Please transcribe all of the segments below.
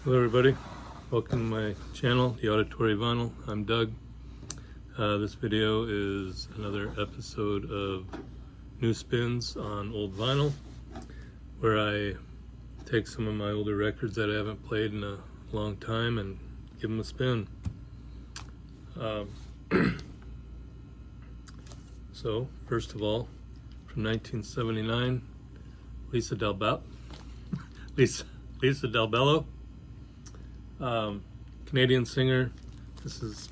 Hello everybody, welcome to my channel, The Auditory Vinyl. I'm Doug. This video is another episode of New Spins on Old Vinyl, where I take some of my older records that I haven't played in a long time and give them a spin. So, first of all, from 1979, Lisa Dalbello. Canadian singer. This is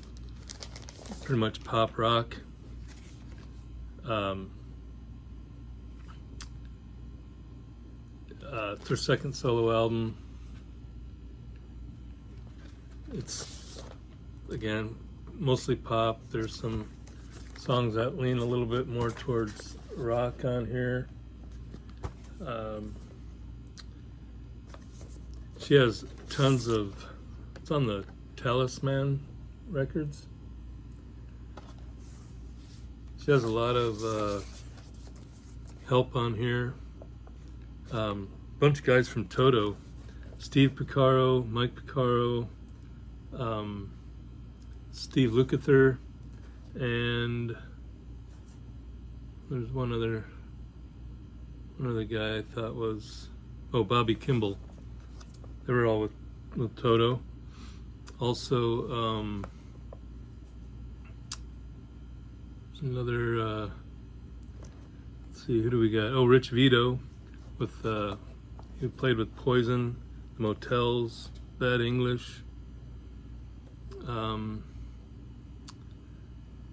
pretty much pop rock. It's her second solo album. It's, again, mostly pop. There's some songs that lean a little bit more towards rock on here. She has tons of, it's on the Talisman records. She has a lot of help on here. Bunch of guys from Toto: Steve Porcaro, Mike Porcaro, Steve Lukather, and there's one other guy I thought was, Bobby Kimball. They were all with Toto. Also, there's another, let's see, who do we got? Oh, Rich Vito, with, who played with Poison, The Motels, Bad English.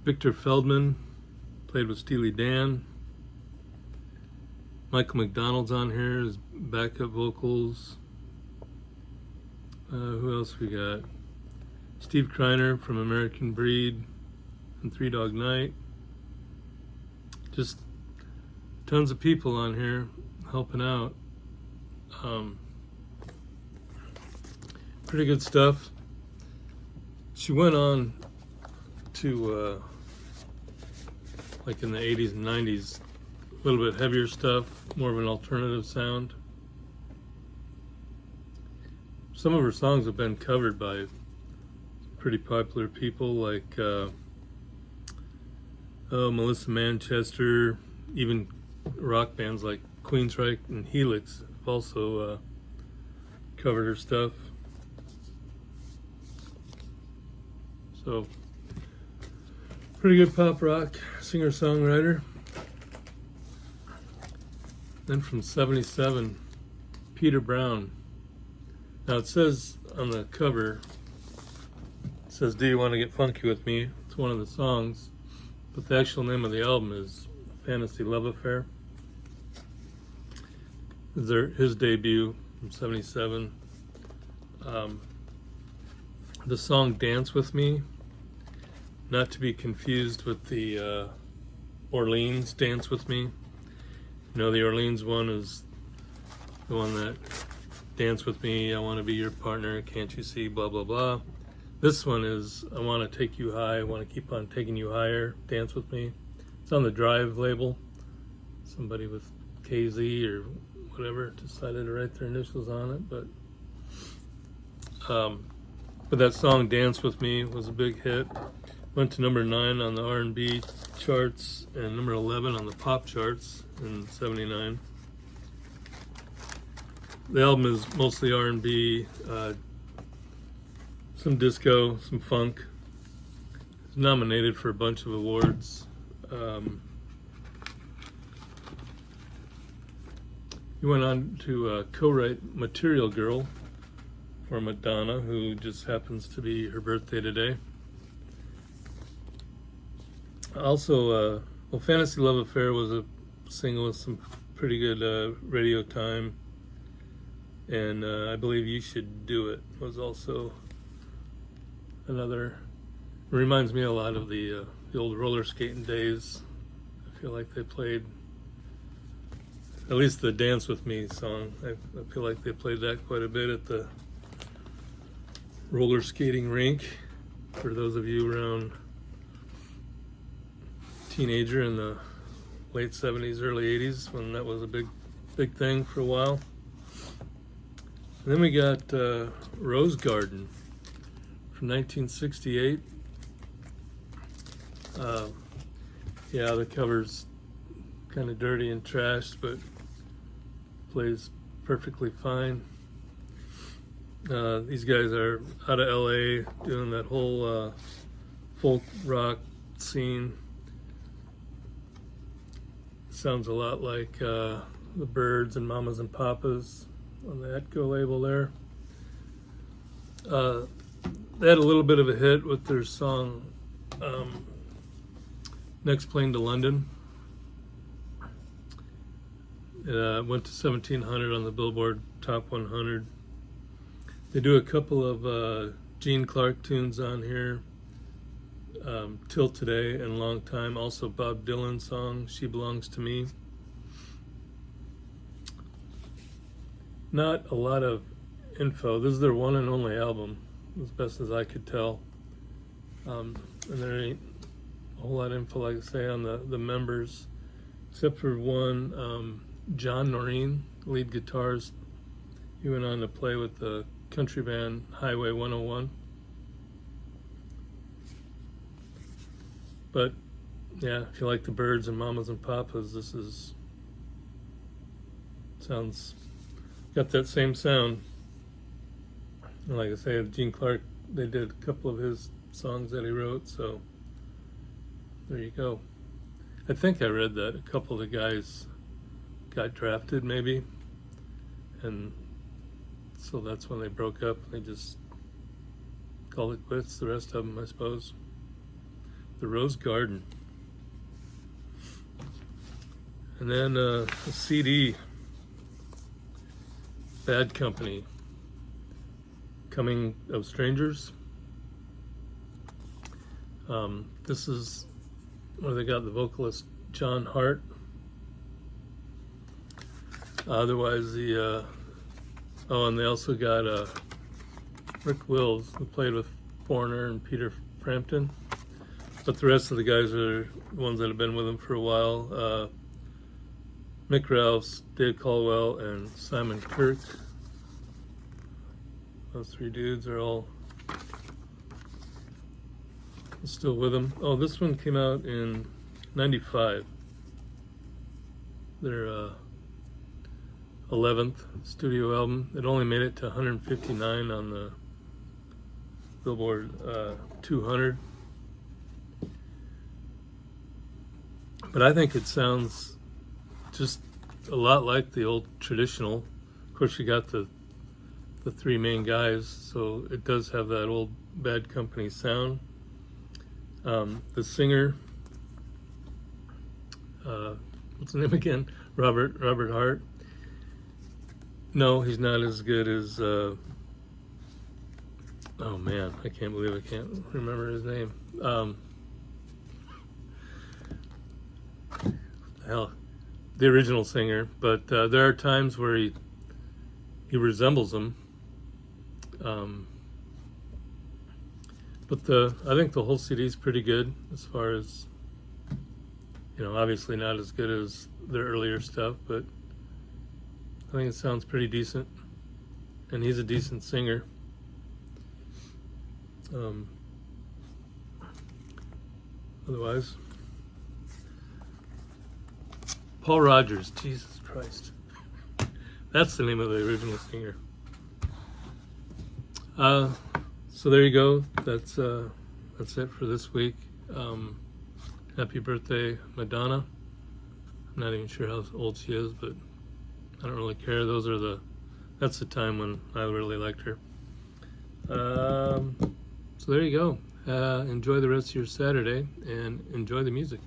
Victor Feldman played with Steely Dan. Michael McDonald's on here as backup vocals. Who else we got? Steve Kreiner from American Breed and Three Dog Night. Just tons of people on here helping out. Pretty good stuff. She went on to, like in the 80s and 90s, a little bit heavier stuff, more of an alternative sound. Some of her songs have been covered by pretty popular people like Melissa Manchester. Even rock bands like Queensryche and Helix have also covered her stuff. So, pretty good pop rock singer-songwriter. Then from 77, Peter Brown. Now it says on the cover, it says, "Do you want to get funky with me?" It's one of the songs, but the actual name of the album is Fantasy Love Affair. His debut from 77. The song Dance With Me, not to be confused with the Orleans Dance With Me. You know, the Orleans one is the one that, dance with me, I want to be your partner, can't you see, blah, blah, blah. This one is, I want to take you high, I want to keep on taking you higher, dance with me. It's on the Drive label. Somebody with KZ or whatever decided to write their initials on it, but that song Dance With Me was a big hit. Went to number 9 on the R&B charts and number 11 on the pop charts in 79. The album is mostly R&B, some disco, some funk. It's nominated for a bunch of awards. He went on to co-write Material Girl for Madonna, who just happens to be her birthday today. Also, Fantasy Love Affair was a single with some pretty good radio time. And I believe You Should Do It was also another. It reminds me a lot of the old roller skating days. I feel like they played, at least the Dance With Me song, I feel like they played that quite a bit at the roller skating rink. For those of you around teenager in the late 70s, early 80s, when that was a big thing for a while. And then we got Rose Garden from 1968. Yeah, the cover's kind of dirty and trashed, but plays perfectly fine. These guys are out of LA doing that whole folk rock scene. Sounds a lot like the Byrds and Mamas and Papas on the Atco label there. They had a little bit of a hit with their song Next Plane to London. It went to 1700 on the Billboard Top 100. They do a couple of Gene Clark tunes on here. Till Today and Long Time. Also Bob Dylan song, She Belongs to Me. Not a lot of info. This is their one and only album, as best as I could tell. And there ain't a whole lot of info, like I say, on the members, except for one, John Noreen, lead guitarist. He went on to play with the country band Highway 101. But yeah, if you like the Byrds and Mamas and Papas, this sounds got that same sound. And like I say, Gene Clark, they did a couple of his songs that he wrote, so there you go. I think I read that a couple of the guys got drafted maybe, and so that's when they broke up. They just called it quits, the rest of them, I suppose. The Rose Garden. And then a CD, Bad Company, Coming of Strangers. This is where they got the vocalist John Hart. Otherwise, and they also got Rick Wills, who played with Foreigner and Peter Frampton. But the rest of the guys are the ones that have been with him for a while. Mick Ralphs, Dave Caldwell, and Simon Kirke. Those three dudes are all still with him. Oh, this one came out in '95. Their 11th studio album. It only made it to 159 on the Billboard 200. But I think it sounds just a lot like the old traditional. Of course, you got the three main guys, so it does have that old Bad Company sound. The singer, what's the name again? Robert Hart. No, he's not as good as. Oh man, I can't believe I can't remember his name. Hell, the original singer. But there are times where he resembles him. But I think the whole CD is pretty good as far as, obviously not as good as their earlier stuff, but I think it sounds pretty decent, and he's a decent singer. Otherwise, Paul Rogers, Jesus Christ. That's the name of the original singer. So there you go. That's it for this week. Happy birthday, Madonna. I'm not even sure how old she is, but I don't really care. That's the time when I really liked her. So there you go. Enjoy the rest of your Saturday and enjoy the music.